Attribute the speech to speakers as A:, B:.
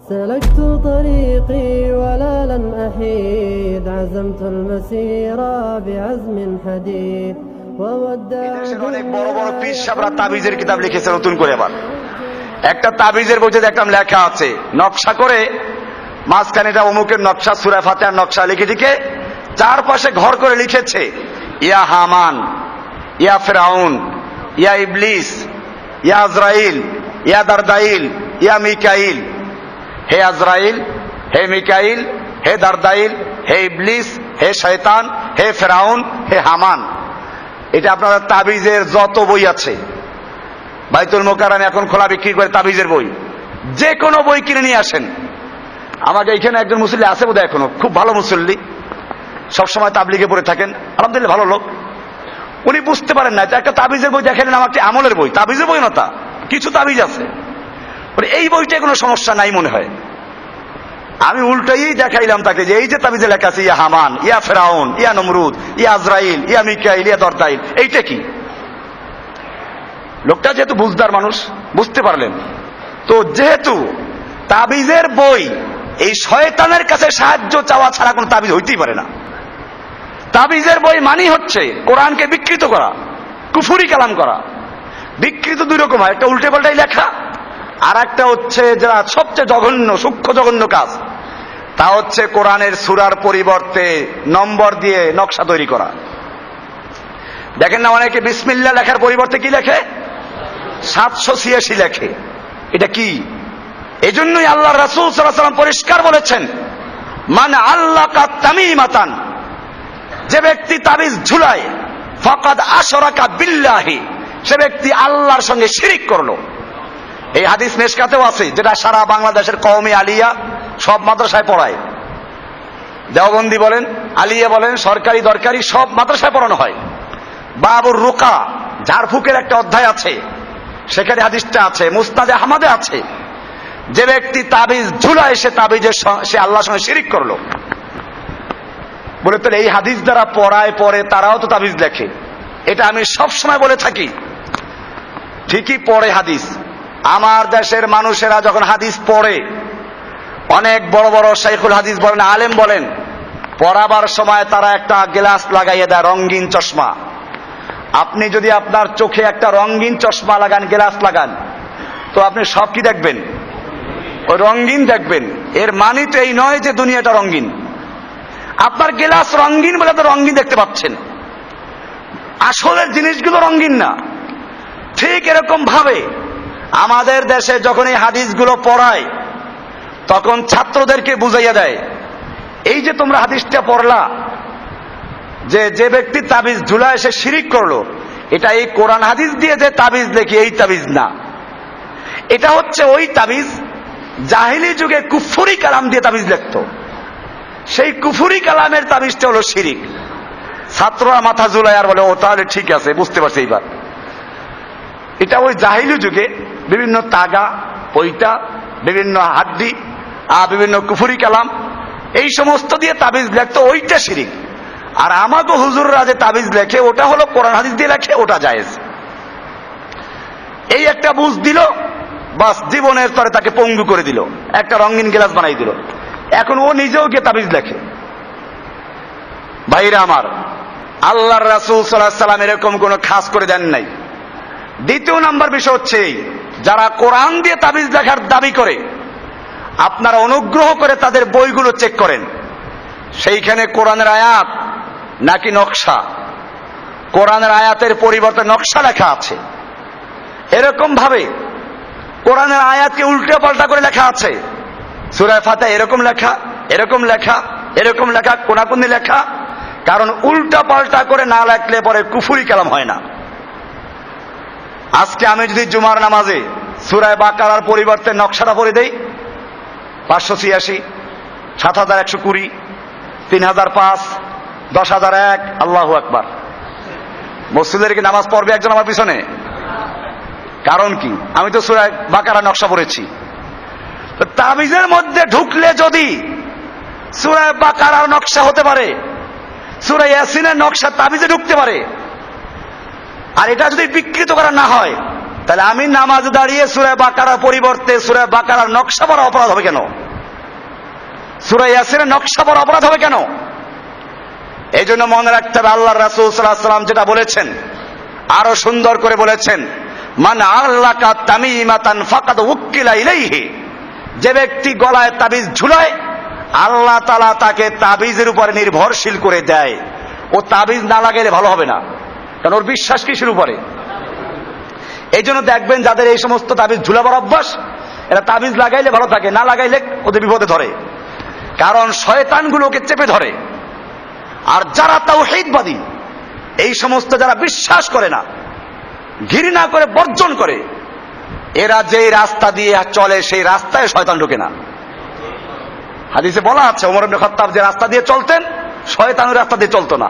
A: سلكت طريقي ولا لن أحيد عزمت المسير بعزم حديد
B: অনেক বড় বড় পীর সাহেবরা তাবিজের কিতাব লিখেছে নতুন করে। আবার একটা তাবিজের বইতে একটা লেখা আছে নকশা করে, মাঝখানে এটা অমুকের নকশা, সূরা ফাতিহার নকশা লিখে লিখে চারপাশে ঘর করে লিখেছে ইয়া হামান, ইয়া ফিরাউন, ইয়া ইবলিস, ইয়া আজরাইল, ইয়া দারদাইল, ইয়া মিকাইল। হে আজরাইল, হে মিকাইল, হে দারদাইল, হে ইবলিস, হে শয়তান, হে ফিরাউন, হে হামান। এটা আপনাদের তাবিজের যত বই আছে, বাইতুল মোকাররমে এখন খোলা বিক্রি করে তাবিজের বই, যে কোনো বই কিনে নিয়ে আসেন। আমাকে এখানে একজন মুসল্লি আছে বোধহয়, এখনো খুব ভালো মুসল্লি, সবসময় তাবলিগে পড়ে থাকেন, আলহামদুলিল্লাহ ভালো লোক। উনি বুঝতে পারেন না একটা তাবিজের বই দেখেন, আমাকে আমলের বই, তাবিজের বই না, তা কিছু তাবিজ আছে, এই বইটায় কোনো সমস্যা নাই মনে হয়। আমি উল্টাই দেখাইলাম তাকে যে এই যে তাবিজে লেখা আছে ইয়া হামান, ইয়া ফেরাউন, ইয়া নমরুদ, ইয়া আজরাইল, ইয়া মিকাইল, ইয়া দরদাইল, এইটা কি? লোকটা যেহেতু বুঝদার মানুষ, বুঝতে পারলেন তো। যেহেতু তাবিজের বই, এই শয়তানের কাছে সাহায্য চাওয়া ছাড়া কোন তাবিজ হইতেই পারে না। তাবিজের বই মানি হচ্ছে কোরআনকে বিকৃত করা, কুফরি কালাম করা। বিকৃত দুই রকম হয়, একটা উল্টে পাল্টাই লেখা, আর একটা হচ্ছে যারা সবচেয়ে জঘন্য, সূক্ষ্ম জঘন্য কাজ, তা হচ্ছে কোরআনের সূরার পরিবর্তে নম্বর দিয়ে নকশা তৈরি করা। দেখেন না, অনেকে বিসমিল্লাহ লেখার পরিবর্তে কি লেখে? 786 লেখে। এটা কি? এজন্যই আল্লাহ রাসূল সাল্লাল্লাহু আলাইহি ওয়াসাল্লাম পরিষ্কার বলেছেন, মান আল্লাকা তামিমাতান, যে ব্যক্তি তাবিজ ঝুলায়, ফাকাদ আশরাকা বিল্লাহি, সে ব্যক্তি আল্লাহর সঙ্গে শিরিক করলো। এই হাদিস মেশকাতেও আছে, যেটা সারা বাংলাদেশের কওমি আলিয়া সব মাদ্রাসায় পড়ায়। দেওবন্দি বলেন, আলিয়া বলেন, সরকারি দরকারি সব মাদ্রাসায় পড়ানো হয়। বাবুর রুকা, ঝাড়ফুকের একটা অধ্যায় আছে, সেখানে হাদিসটা আছে, মুসনাদে আহমদে আছে। যে ব্যক্তি তাবিজ ঝুলায়, সে আল্লাহর সঙ্গে শিরিক করলো। বলে তো এই হাদিস দ্বারা পড়ায় পড়ে তারাও তো তাবিজ লেখে। এটা আমি সব সময় বলে থাকি, ঠিকই পড়ে হাদিস। আমার দেশের মানুষেরা যখন হাদিস পড়ে, অনেক বড় বড় শাইখুল হাদিস বলেন, আলেম বলেন, পড়াবার সময় তারা একটা গ্লাস লাগাইয়ে দেয়, রঙিন চশমা। আপনি যদি আপনার চোখে একটা রঙিন চশমা লাগান, গ্লাস লাগান, তো আপনি সব কি দেখবেন? ওই রঙিন দেখবেন। এর মানে তো এই নয় যে দুনিয়াটা রঙিন। আপনার গ্লাস রঙিন বলে তো রঙিন দেখতে পাচ্ছেন, আসলের জিনিসগুলো রঙিন না। ঠিক এরকম ভাবে আমাদের দেশে যখন এই হাদিসগুলো পড়ায়, তখন ছাত্রদেরকে বুঝাইয়া দেয়, এই যে তোমরা হাদিসটা পড়লা, যে ব্যক্তি তাবিজ ঝুলায় সে শিরিক করলো, এটা এই কোরআন হাদিস দিয়ে যে তাবিজ লেখি, এই তাবিজ না। এটা হচ্ছে ওই তাবিজ, জাহিলি যুগে কুফরি কালাম দিয়ে তাবিজ লিখতো, সেই কুফরি কালামের তাবিজটা হলো শিরিক। ছাত্ররা মাথা ঝুলায় আর বলে, ও তাহলে ঠিক আছে, বুঝতে পারছি এইবার। এটা ওই জাহিলি যুগে বিভিন্ন তাগা, পৈতা, বিভিন্ন হাড্ডি, বিভিন্ন কুফরি কালাম, এই সমস্ত দিয়ে তাবিজ লেখতো, ওইটা শিরিক। আর আমাকে হুজুররা যে তাবিজ লেখে, ওটা হলো কোরআন হাদিস দিয়ে লেখে, ওটা জায়েজ। এই একটা বুঝ দিল, বাস জীবনের তরে তাকে পঙ্গু করে দিল, একটা রঙিন গ্লাস বানাই দিল। এখন ও নিজেও গিয়ে তাবিজ লেখে। ভাইরা আমার, আল্লাহর রাসূল সাল্লাল্লাহু আলাইহি ওয়াসাল্লাম এরকম কোনো খাস করে দেন নাই। দ্বিতীয় নাম্বার বিষয় হচ্ছে, যারা কোরআন দিয়ে তাবিজ লেখার দাবি করে, আপনারা অনুগ্রহ করে তাদের বইগুলো চেক করেন, সেইখানে কোরআনের আয়াত নাকি নকশা। কোরআনের আয়াতের পরিবর্তে নকশা লেখা আছে। এরকম ভাবে কোরআনের আয়াতকে উল্টে পাল্টা করে লেখা আছে। সূরা ফাতিহা এরকম লেখা, এরকম লেখা, এরকম লেখা, কোনাকুনি লেখা। কারণ উল্টা পাল্টা করে না লেখলে পরে কুফরি কালাম হয় না। আজকে আমি যদি জুমার নামাজে সূরা বাকারার পরিবর্তে নকশাটা পড়ে দেই, 586, 7120, 3005, 10001, আল্লাহু আকবার, মসজিদের কি নামাজ পড়বে একজন আমার পিছনে? কারণ কি? আমি তো সূরা বাকারা নকশা পড়েছি। তাবিজের মধ্যে ঢুকলে যদি সূরা বাকারার নকশা হতে পারে, সূরা ইয়াসিনের নকশা তাবিজে ঢুকতে পারে, আর এটা যদি বিকৃত করা না হয়, তাহলে আমি নামাজ দাঁড়িয়ে সূরা বাকারার পরিবর্তে সূরা বাকারার নকশা পড়া অপরাধ হবে কেন? সূরা ইয়াসিনের নকশা পড়া অপরাধ হবে কেন? এই জন্য মনে রাখতে হবে, আল্লাহ রাসূল সাল্লাল্লাহু আলাইহি ওয়াসাল্লাম যেটা বলেছেন আরো সুন্দর করে বলেছেন, মান আল্লাকা তামিমাতান ফাকাদ উক্কিলা ইলাইহি, যে ব্যক্তি গলায় তাবিজ ঝুলায় আল্লাহ তাআলা তাকে তাবিজের উপরে নির্ভরশীল করে দেয়। ও তাবিজ না লাগাইলে ভালো হবে না, কারণ ওর বিশ্বাস কিসের উপরে? এই জন্য দেখবেন যাদের এই সমস্ত তাবিজ ঝুলাবার অভ্যাস, এরা তাবিজ লাগাইলে ভালো থাকে, না লাগাইলে ওদের বিপদে ধরে, কারণ শয়তানগুলোকে চেপে ধরে। আর যারা তাওহীদবাদী, এই সমস্ত যারা বিশ্বাস করে না, ঘৃণা করে, বর্জন করে, এরা যে রাস্তা দিয়ে চলে সেই রাস্তায় শয়তান ঢোকে না। হাদিসে বলা আছে ওমর ইবনে খাত্তাব যে রাস্তা দিয়ে চলতেন শয়তান ওই রাস্তা দিয়ে চলতো না।